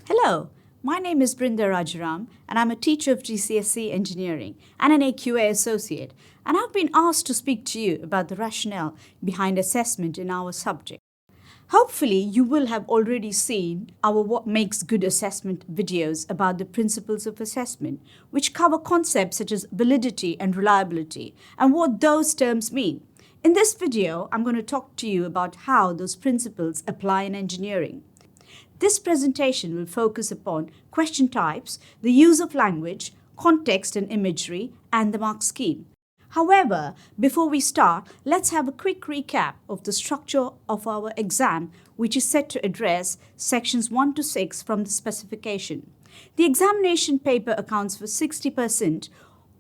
Hello, my name is Brinda Rajaram and I'm a teacher of GCSE Engineering and an AQA associate, and I've been asked to speak to you about the rationale behind assessment in our subject. Hopefully, you will have already seen our What Makes Good Assessment videos about the principles of assessment, which cover concepts such as validity and reliability and what those terms mean. In this video, I'm going to talk to you about how those principles apply in engineering. This presentation will focus upon question types, the use of language, context and imagery, and the mark scheme. However, before we start, let's have a quick recap of the structure of our exam, which is set to address sections 1 to 6 from the specification. The examination paper accounts for 60%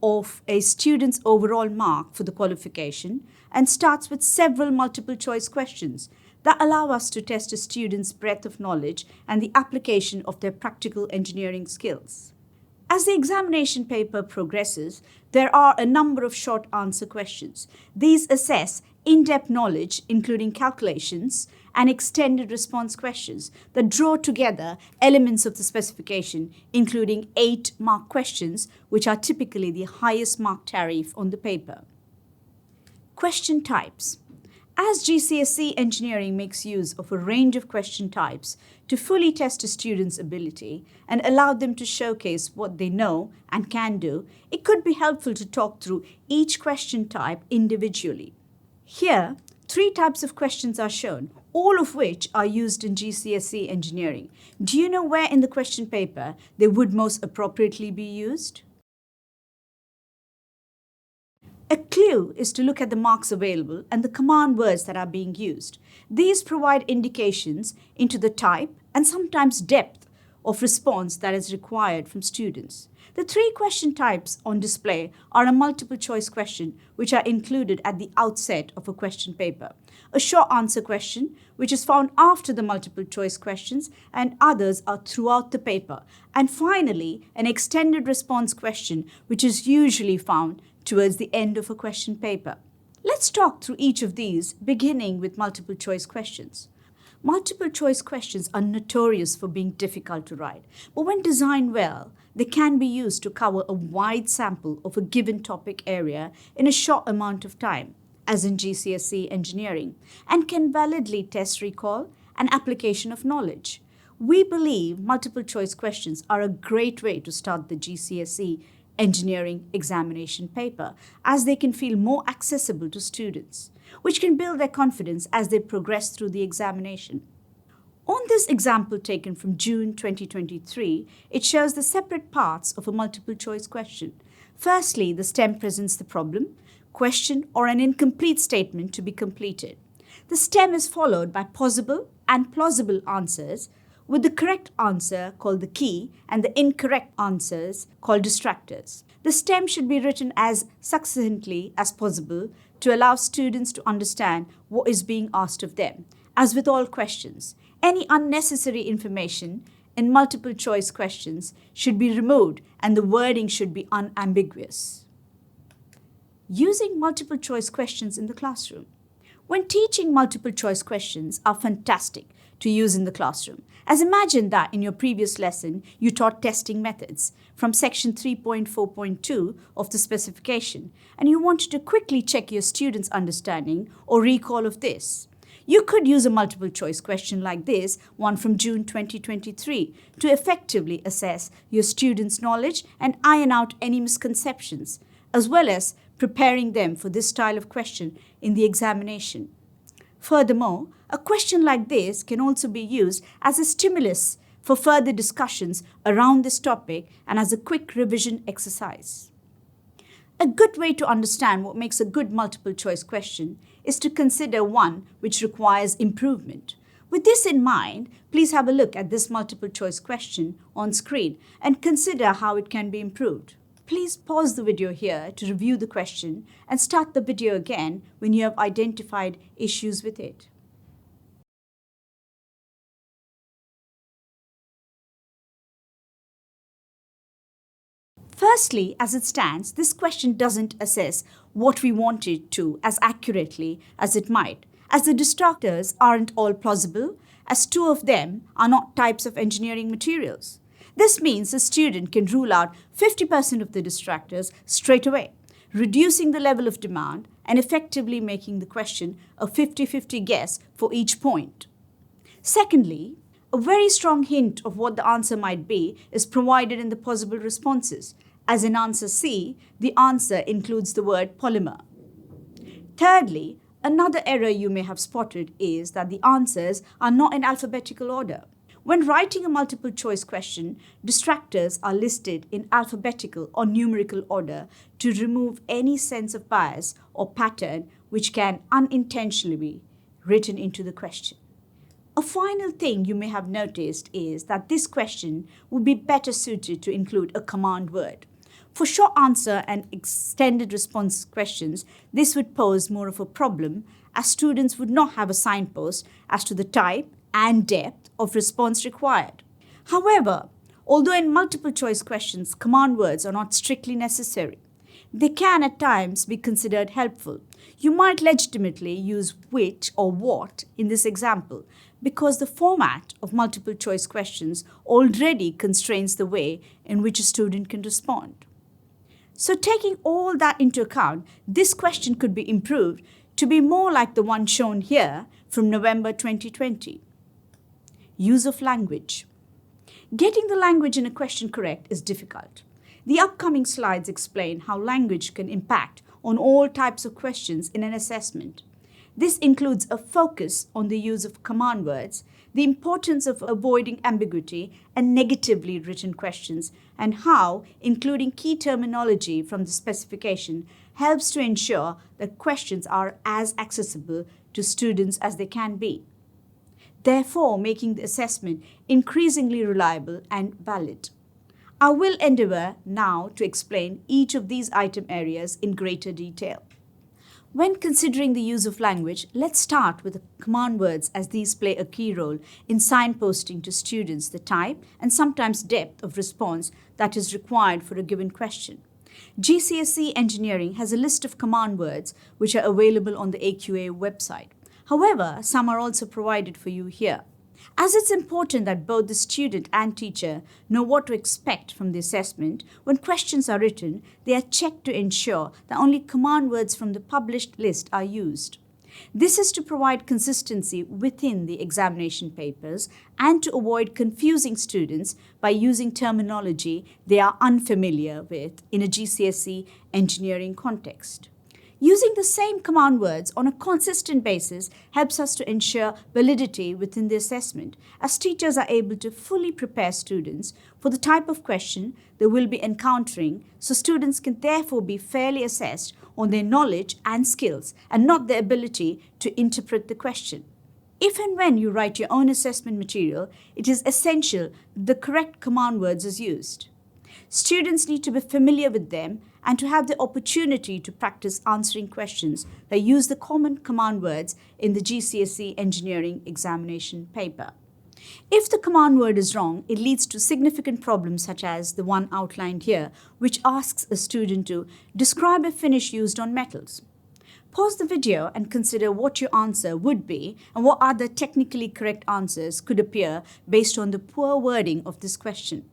of a student's overall mark for the qualification and starts with several multiple choice questions that allow us to test a student's breadth of knowledge and the application of their practical engineering skills. As the examination paper progresses, there are a number of short answer questions. These assess in-depth knowledge, including calculations, and extended response questions that draw together elements of the specification, including 8 mark questions, which are typically the highest mark tariff on the paper. Question types. As GCSE Engineering makes use of a range of question types to fully test a student's ability and allow them to showcase what they know and can do, it could be helpful to talk through each question type individually. Here, 3 types of questions are shown, all of which are used in GCSE Engineering. Do you know where in the question paper they would most appropriately be used? A clue is to look at the marks available and the command words that are being used. These provide indications into the type and sometimes depth of response that is required from students. The 3 question types on display are a multiple choice question, which are included at the outset of a question paper, a short answer question, which is found after the multiple choice questions, and others are throughout the paper, and finally, an extended response question, which is usually found towards the end of a question paper. Let's talk through each of these, beginning with multiple choice questions. Multiple choice questions are notorious for being difficult to write, but when designed well, they can be used to cover a wide sample of a given topic area in a short amount of time, as in GCSE Engineering, and can validly test recall and application of knowledge. We believe multiple choice questions are a great way to start the GCSE Engineering examination paper, as they can feel more accessible to students, which can build their confidence as they progress through the examination. On this example taken from June 2023, it shows the separate parts of a multiple choice question. Firstly, the stem presents the problem, question, or an incomplete statement to be completed. The stem is followed by possible and plausible answers, with the correct answer called the key and the incorrect answers called distractors. The stem should be written as succinctly as possible to allow students to understand what is being asked of them. As with all questions, any unnecessary information in multiple choice questions should be removed and the wording should be unambiguous. Using multiple choice questions in the classroom. When teaching, multiple choice questions are fantastic to use in the classroom. As imagine that in your previous lesson, you taught testing methods from section 3.4.2 of the specification, and you wanted to quickly check your students' understanding or recall of this. You could use a multiple choice question like this, one from June 2023, to effectively assess your students' knowledge and iron out any misconceptions, as well as preparing them for this style of question in the examination. Furthermore, a question like this can also be used as a stimulus for further discussions around this topic and as a quick revision exercise. A good way to understand what makes a good multiple choice question is to consider one which requires improvement. With this in mind, please have a look at this multiple choice question on screen and consider how it can be improved. Please pause the video here to review the question and start the video again when you have identified issues with it. Firstly, as it stands, this question doesn't assess what we want it to as accurately as it might, as the distractors aren't all plausible as two of them are not types of engineering materials. This means the student can rule out 50% of the distractors straight away, reducing the level of demand and effectively making the question a 50-50 guess for each point. Secondly, a very strong hint of what the answer might be is provided in the possible responses. As in answer C, the answer includes the word polymer. Thirdly, another error you may have spotted is that the answers are not in alphabetical order. When writing a multiple choice question, distractors are listed in alphabetical or numerical order to remove any sense of bias or pattern which can unintentionally be written into the question. A final thing you may have noticed is that this question would be better suited to include a command word. For short answer and extended response questions, this would pose more of a problem as students would not have a signpost as to the type and depth of response required. However, although in multiple choice questions, command words are not strictly necessary, they can at times be considered helpful. You might legitimately use which or what in this example because the format of multiple choice questions already constrains the way in which a student can respond. So taking all that into account, this question could be improved to be more like the one shown here from November 2020. Use of language. Getting the language in a question correct is difficult. The upcoming slides explain how language can impact on all types of questions in an assessment. This includes a focus on the use of command words, the importance of avoiding ambiguity and negatively written questions, and how including key terminology from the specification helps to ensure that questions are as accessible to students as they can be, therefore making the assessment increasingly reliable and valid. I will endeavour now to explain each of these item areas in greater detail. When considering the use of language, let's start with the command words as these play a key role in signposting to students the type and sometimes depth of response that is required for a given question. GCSE Engineering has a list of command words which are available on the AQA website. However, some are also provided for you here. As it's important that both the student and teacher know what to expect from the assessment, when questions are written, they are checked to ensure that only command words from the published list are used. This is to provide consistency within the examination papers and to avoid confusing students by using terminology they are unfamiliar with in a GCSE engineering context. Using the same command words on a consistent basis helps us to ensure validity within the assessment, as teachers are able to fully prepare students for the type of question they will be encountering, so students can therefore be fairly assessed on their knowledge and skills and not their ability to interpret the question. If and when you write your own assessment material, it is essential that the correct command words is used. Students need to be familiar with them and to have the opportunity to practice answering questions that use the common command words in the GCSE Engineering examination paper. If the command word is wrong, it leads to significant problems such as the one outlined here, which asks a student to describe a finish used on metals. Pause the video and consider what your answer would be and what other technically correct answers could appear based on the poor wording of this question.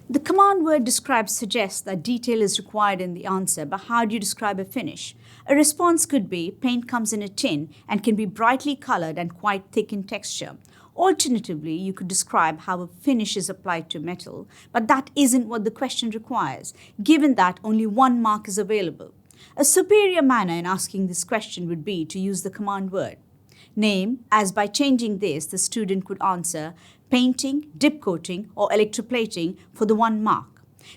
The command word describe suggests that detail is required in the answer, but how do you describe a finish? A response could be paint comes in a tin and can be brightly colored and quite thick in texture. Alternatively, you could describe how a finish is applied to metal, but that isn't what the question requires, given that only one mark is available. A superior manner in asking this question would be to use the command word name, as by changing this, the student could answer painting, dip coating, or electroplating for the 1 mark.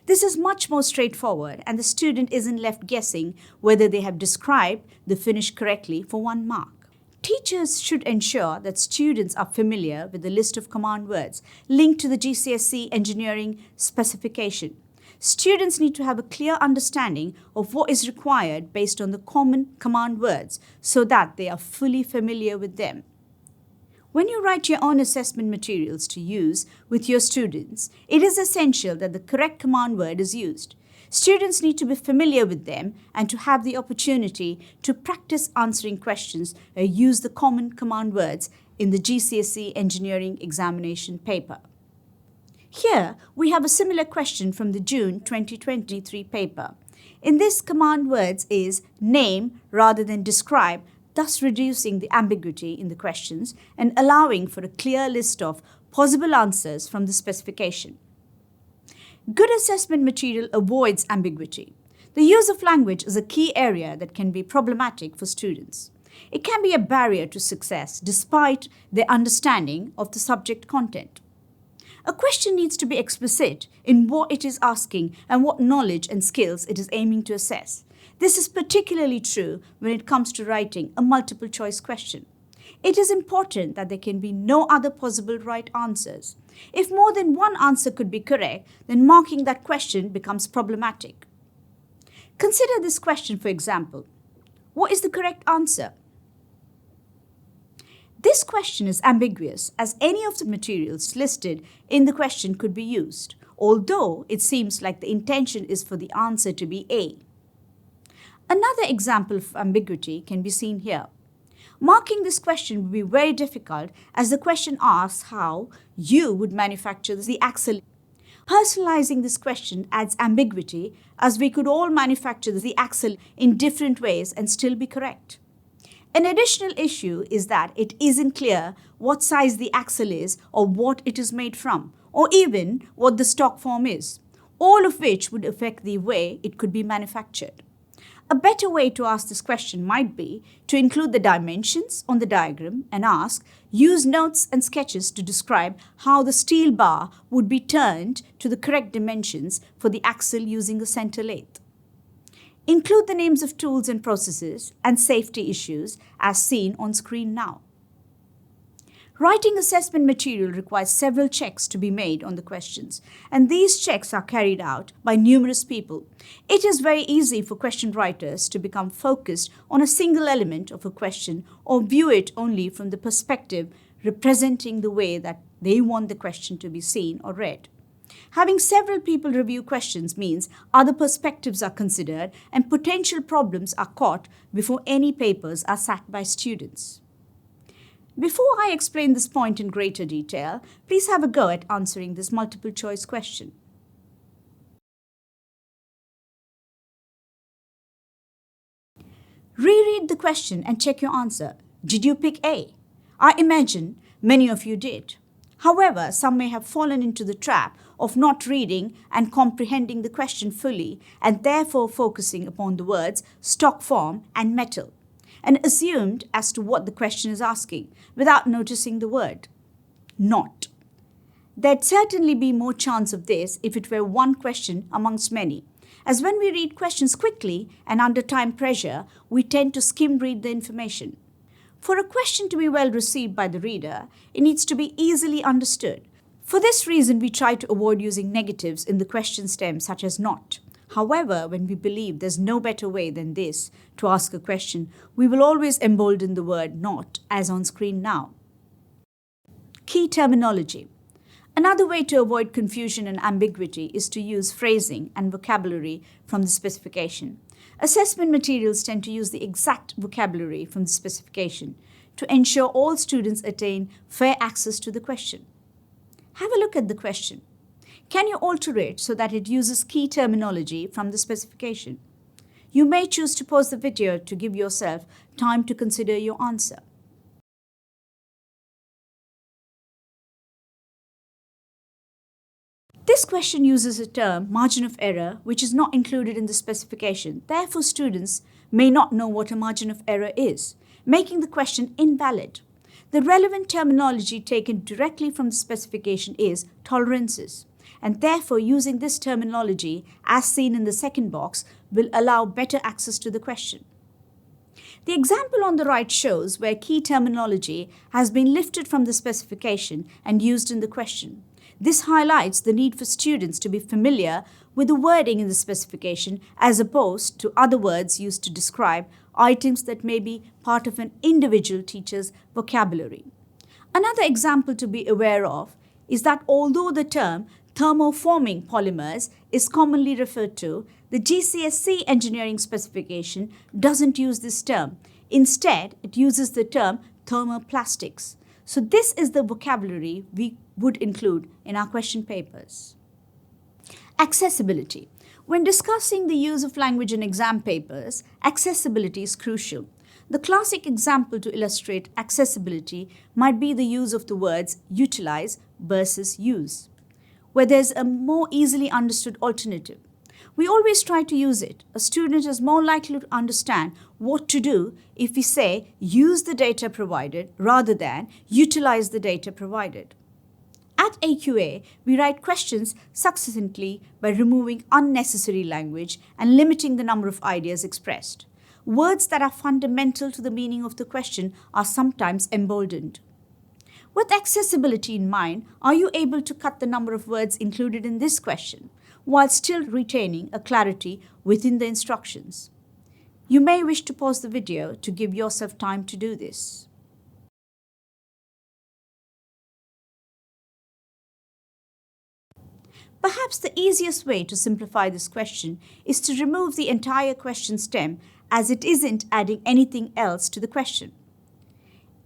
This is much more straightforward, and the student isn't left guessing whether they have described the finish correctly for 1 mark. Teachers should ensure that students are familiar with the list of command words linked to the GCSE Engineering specification. Students need to have a clear understanding of what is required based on the common command words so that they are fully familiar with them. When you write your own assessment materials to use with your students, it is essential that the correct command word is used. Students need to be familiar with them and to have the opportunity to practice answering questions or use the common command words in the GCSE Engineering examination paper. Here, we have a similar question from the June 2023 paper. In this, command words is name rather than describe, thus reducing the ambiguity in the questions and allowing for a clear list of possible answers from the specification. Good assessment material avoids ambiguity. The use of language is a key area that can be problematic for students. It can be a barrier to success despite their understanding of the subject content. A question needs to be explicit in what it is asking and what knowledge and skills it is aiming to assess. This is particularly true when it comes to writing a multiple choice question. It is important that there can be no other possible right answers. If more than one answer could be correct, then marking that question becomes problematic. Consider this question, for example. What is the correct answer? This question is ambiguous as any of the materials listed in the question could be used, although it seems like the intention is for the answer to be A. Another example of ambiguity can be seen here. Marking this question would be very difficult as the question asks how you would manufacture the axle. Personalizing this question adds ambiguity as we could all manufacture the axle in different ways and still be correct. An additional issue is that it isn't clear what size the axle is or what it is made from, or even what the stock form is, all of which would affect the way it could be manufactured. A better way to ask this question might be to include the dimensions on the diagram and ask, use notes and sketches to describe how the steel bar would be turned to the correct dimensions for the axle using a center lathe. Include the names of tools and processes and safety issues as seen on screen now. Writing assessment material requires several checks to be made on the questions, and these checks are carried out by numerous people. It is very easy for question writers to become focused on a single element of a question or view it only from the perspective representing the way that they want the question to be seen or read. Having several people review questions means other perspectives are considered and potential problems are caught before any papers are sat by students. Before I explain this point in greater detail, please have a go at answering this multiple choice question. Reread the question and check your answer. Did you pick A? I imagine many of you did. However, some may have fallen into the trap of not reading and comprehending the question fully and therefore focusing upon the words stock form and metal, and assumed as to what the question is asking without noticing the word not. There'd certainly be more chance of this if it were one question amongst many, as when we read questions quickly and under time pressure, we tend to skim read the information. For a question to be well received by the reader, it needs to be easily understood. For this reason, we try to avoid using negatives in the question stem such as not. However, when we believe there's no better way than this to ask a question, we will always embolden the word not, as on screen now. Key terminology. Another way to avoid confusion and ambiguity is to use phrasing and vocabulary from the specification. Assessment materials tend to use the exact vocabulary from the specification to ensure all students attain fair access to the question. Have a look at the question. Can you alter it so that it uses key terminology from the specification? You may choose to pause the video to give yourself time to consider your answer. This question uses a term, margin of error, which is not included in the specification. Therefore, students may not know what a margin of error is, making the question invalid. The relevant terminology taken directly from the specification is tolerances, and therefore using this terminology, as seen in the second box, will allow better access to the question. The example on the right shows where key terminology has been lifted from the specification and used in the question. This highlights the need for students to be familiar with the wording in the specification as opposed to other words used to describe items that may be part of an individual teacher's vocabulary. Another example to be aware of is that although the term thermoforming polymers is commonly referred to, the GCSE Engineering specification doesn't use this term. Instead, it uses the term thermoplastics. So this is the vocabulary we would include in our question papers. Accessibility. When discussing the use of language in exam papers, accessibility is crucial. The classic example to illustrate accessibility might be the use of the words utilize versus use, where there's a more easily understood alternative. We always try to use it. A student is more likely to understand what to do if we say use the data provided rather than utilize the data provided. At AQA, we write questions succinctly by removing unnecessary language and limiting the number of ideas expressed. Words that are fundamental to the meaning of the question are sometimes emboldened. With accessibility in mind, are you able to cut the number of words included in this question while still retaining a clarity within the instructions? You may wish to pause the video to give yourself time to do this. Perhaps the easiest way to simplify this question is to remove the entire question stem, as it isn't adding anything else to the question.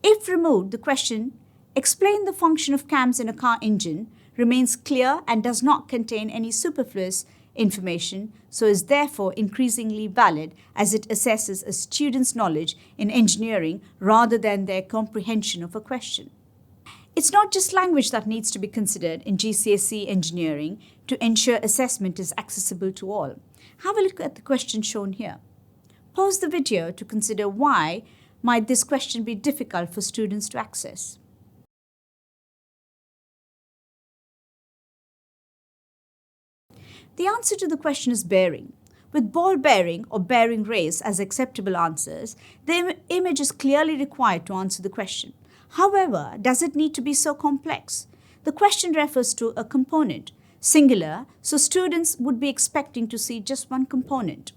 If removed, the question, explain the function of cams in a car engine, remains clear and does not contain any superfluous information, so is therefore increasingly valid as it assesses a student's knowledge in engineering rather than their comprehension of a question. It's not just language that needs to be considered in GCSE Engineering to ensure assessment is accessible to all. Have a look at the question shown here. Pause the video to consider why might this question be difficult for students to access. The answer to the question is bearing. With ball bearing or bearing race as acceptable answers, the image is clearly required to answer the question. However, does it need to be so complex? The question refers to a component, singular, so students would be expecting to see just one component.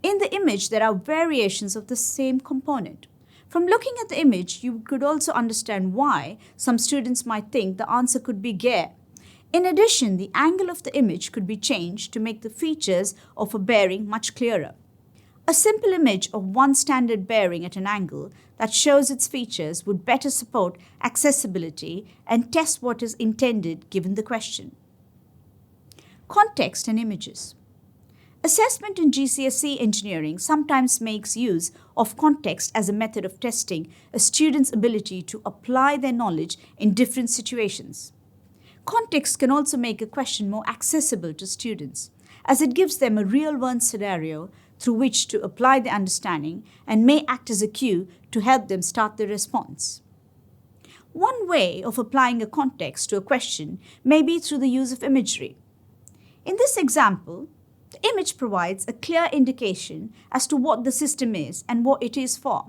In the image, there are variations of the same component. From looking at the image, you could also understand why some students might think the answer could be gear. In addition, the angle of the image could be changed to make the features of a bearing much clearer. A simple image of one standard bearing at an angle that shows its features would better support accessibility and test what is intended given the question. Context and images. Assessment in GCSE Engineering sometimes makes use of context as a method of testing a student's ability to apply their knowledge in different situations. Context can also make a question more accessible to students, as it gives them a real-world scenario through which to apply their understanding and may act as a cue to help them start their response. One way of applying a context to a question may be through the use of imagery. In this example, the image provides a clear indication as to what the system is and what it is for.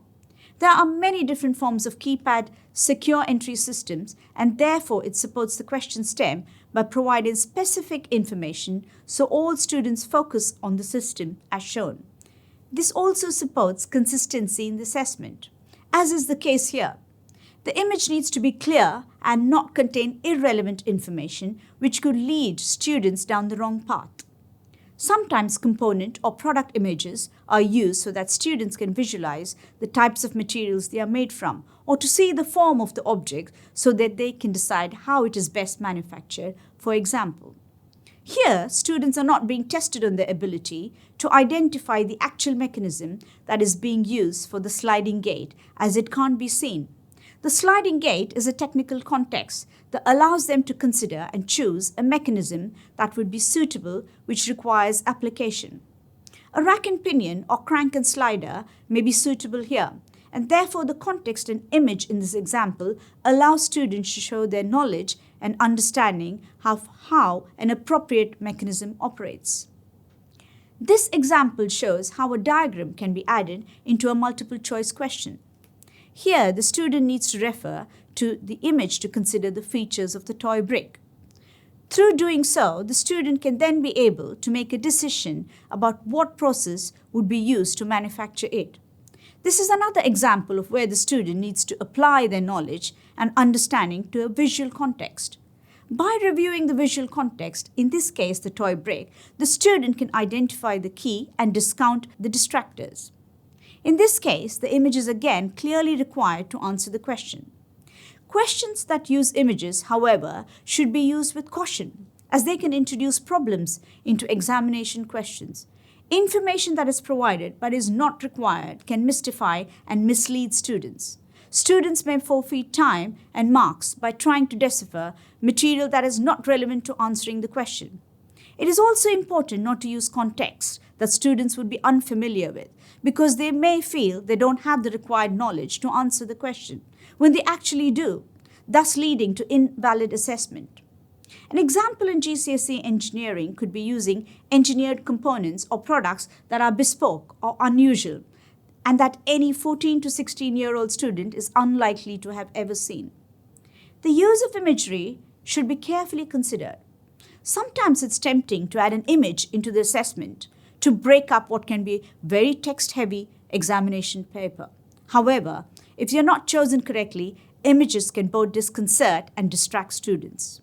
There are many different forms of keypad secure entry systems, and therefore it supports the question stem by providing specific information so all students focus on the system as shown. This also supports consistency in the assessment, as is the case here. The image needs to be clear and not contain irrelevant information which could lead students down the wrong path. Sometimes component or product images are used so that students can visualize the types of materials they are made from, or to see the form of the object so that they can decide how it is best manufactured, for example. Here, students are not being tested on their ability to identify the actual mechanism that is being used for the sliding gate, as it can't be seen. The sliding gate is a technical context that allows them to consider and choose a mechanism that would be suitable, which requires application. A rack and pinion or crank and slider may be suitable here, and therefore the context and image in this example allows students to show their knowledge and understanding of how an appropriate mechanism operates. This example shows how a diagram can be added into a multiple choice question. Here, the student needs to refer to the image to consider the features of the toy brick. Through doing so, the student can then be able to make a decision about what process would be used to manufacture it. This is another example of where the student needs to apply their knowledge and understanding to a visual context. By reviewing the visual context, in this case the toy break, the student can identify the key and discount the distractors. In this case, the image is again clearly required to answer the question. Questions that use images, however, should be used with caution, as they can introduce problems into examination questions. Information that is provided but is not required can mystify and mislead students. Students may forfeit time and marks by trying to decipher material that is not relevant to answering the question. It is also important not to use context that students would be unfamiliar with, because they may feel they don't have the required knowledge to answer the question when they actually do, thus leading to invalid assessment. An example in GCSE Engineering could be using engineered components or products that are bespoke or unusual, and that any 14 to 16-year-old student is unlikely to have ever seen. The use of imagery should be carefully considered. Sometimes it's tempting to add an image into the assessment to break up what can be very text-heavy examination paper. However, if you're not chosen correctly, images can both disconcert and distract students.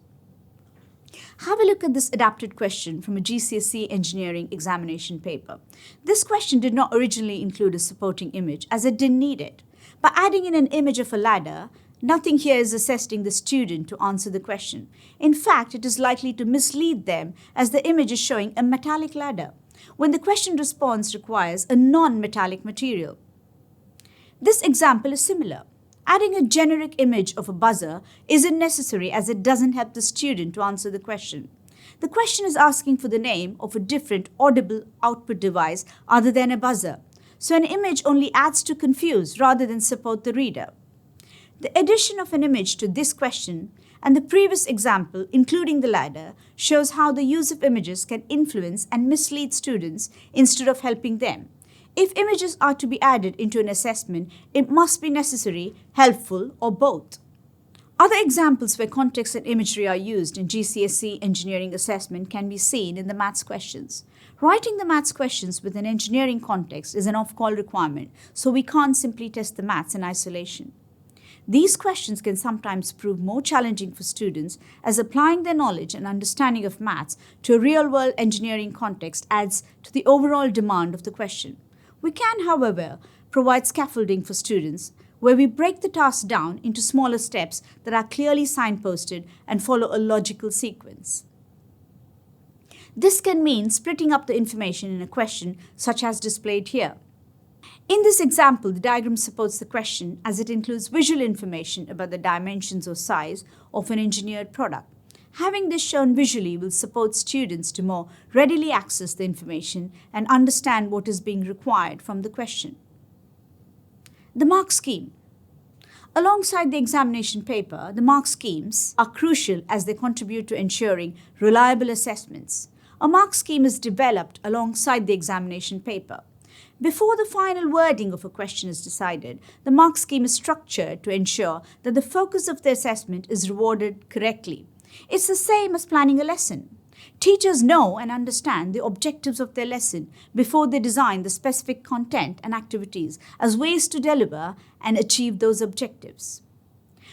Have a look at this adapted question from a GCSE Engineering examination paper. This question did not originally include a supporting image, as it didn't need it. By adding in an image of a ladder, nothing here is assessing the student to answer the question. In fact, it is likely to mislead them, as the image is showing a metallic ladder, when the question response requires a non-metallic material. This example is similar. Adding a generic image of a buzzer isn't necessary, as it doesn't help the student to answer the question. The question is asking for the name of a different audible output device other than a buzzer, so an image only adds to confuse rather than support the reader. The addition of an image to this question and the previous example, including the ladder, shows how the use of images can influence and mislead students instead of helping them. If images are to be added into an assessment, it must be necessary, helpful, or both. Other examples where context and imagery are used in GCSE Engineering assessment can be seen in the maths questions. Writing the maths questions with an engineering context is an off-call requirement, so we can't simply test the maths in isolation. These questions can sometimes prove more challenging for students, as applying their knowledge and understanding of maths to a real-world engineering context adds to the overall demand of the question. We can, however, provide scaffolding for students where we break the task down into smaller steps that are clearly signposted and follow a logical sequence. This can mean splitting up the information in a question, such as displayed here. In this example, the diagram supports the question, as it includes visual information about the dimensions or size of an engineered product. Having this shown visually will support students to more readily access the information and understand what is being required from the question. The mark scheme. Alongside the examination paper, the mark schemes are crucial as they contribute to ensuring reliable assessments. A mark scheme is developed alongside the examination paper. Before the final wording of a question is decided, the mark scheme is structured to ensure that the focus of the assessment is rewarded correctly. It's the same as planning a lesson. Teachers know and understand the objectives of their lesson before they design the specific content and activities as ways to deliver and achieve those objectives.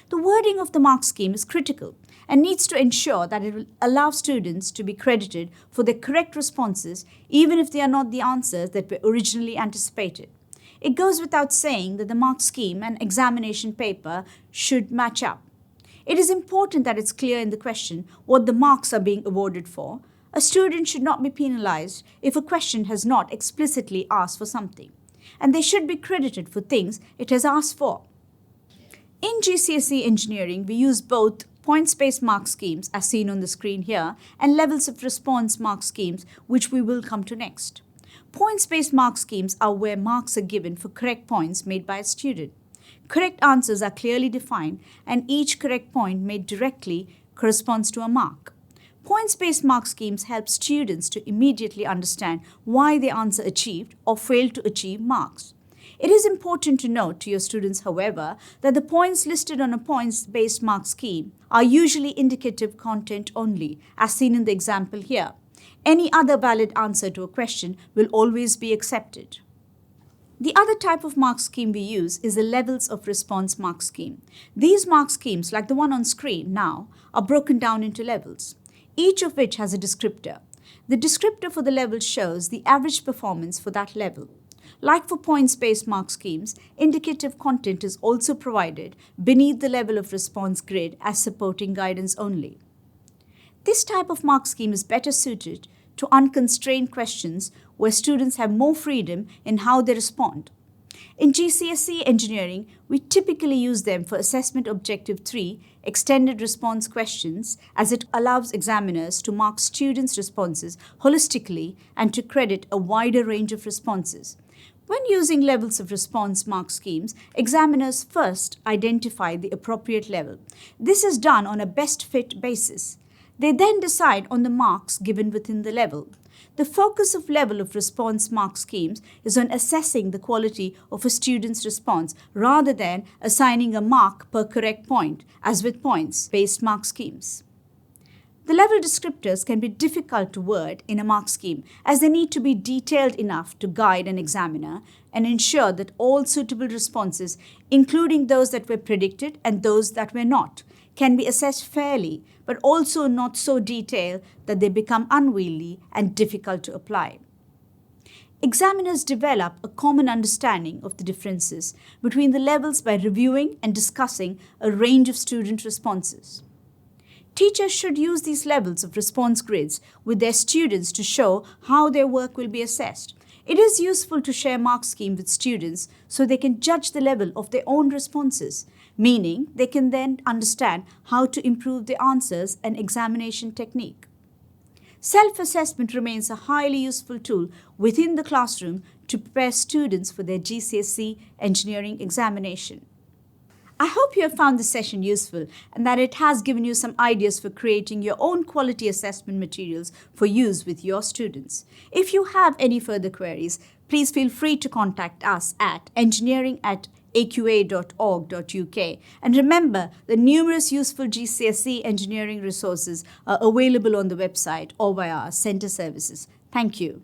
The wording of the mark scheme is critical and needs to ensure that it will allow students to be credited for their correct responses, even if they are not the answers that were originally anticipated. It goes without saying that the mark scheme and examination paper should match up. It is important that it's clear in the question what the marks are being awarded for. A student should not be penalized if a question has not explicitly asked for something, and they should be credited for things it has asked for. In GCSE Engineering, we use both points-based mark schemes, as seen on the screen here, and levels of response mark schemes, which we will come to next. Points-based mark schemes are where marks are given for correct points made by a student. Correct answers are clearly defined, and each correct point made directly corresponds to a mark. Points-based mark schemes help students to immediately understand why the answer achieved or failed to achieve marks. It is important to note to your students, however, that the points listed on a points-based mark scheme are usually indicative content only, as seen in the example here. Any other valid answer to a question will always be accepted. The other type of mark scheme we use is the levels of response mark scheme. These mark schemes, like the one on screen now, are broken down into levels, each of which has a descriptor. The descriptor for the level shows the average performance for that level. Like for points-based mark schemes, indicative content is also provided beneath the level of response grid as supporting guidance only. This type of mark scheme is better suited to unconstrained questions where students have more freedom in how they respond. In GCSE Engineering, we typically use them for Assessment Objective 3 extended response questions, as it allows examiners to mark students' responses holistically and to credit a wider range of responses. When using levels of response mark schemes, examiners first identify the appropriate level. This is done on a best fit basis. They then decide on the marks given within the level. The focus of level of response mark schemes is on assessing the quality of a student's response rather than assigning a mark per correct point, as with points-based mark schemes. The level descriptors can be difficult to word in a mark scheme, as they need to be detailed enough to guide an examiner and ensure that all suitable responses, including those that were predicted and those that were not, can be assessed fairly, but also not so detailed that they become unwieldy and difficult to apply. Examiners develop a common understanding of the differences between the levels by reviewing and discussing a range of student responses. Teachers should use these levels of response grids with their students to show how their work will be assessed. It is useful to share mark scheme with students so they can judge the level of their own responses, meaning they can then understand how to improve their answers and examination technique. Self-assessment remains a highly useful tool within the classroom to prepare students for their GCSE Engineering examination. I hope you have found this session useful and that it has given you some ideas for creating your own quality assessment materials for use with your students. If you have any further queries, please feel free to contact us at engineering@aqa.org.uk. And remember, the numerous useful GCSE engineering resources are available on the website or via our centre services. Thank you.